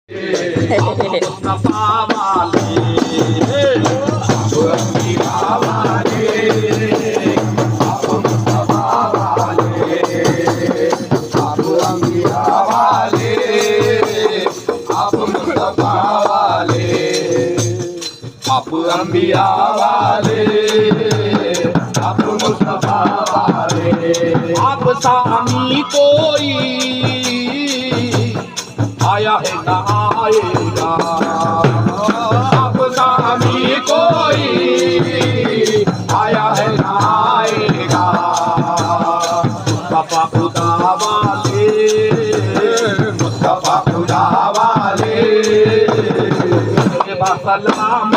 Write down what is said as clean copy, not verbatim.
आप अंबिया वाले, आप मुस्तफा वाले, आप सामी कोई आया है ना आएगा, आप सामी कोई आया है ना आएगा। मुस्तफा खुदा वाले, मुस्तफा खुदा वाले, सलाम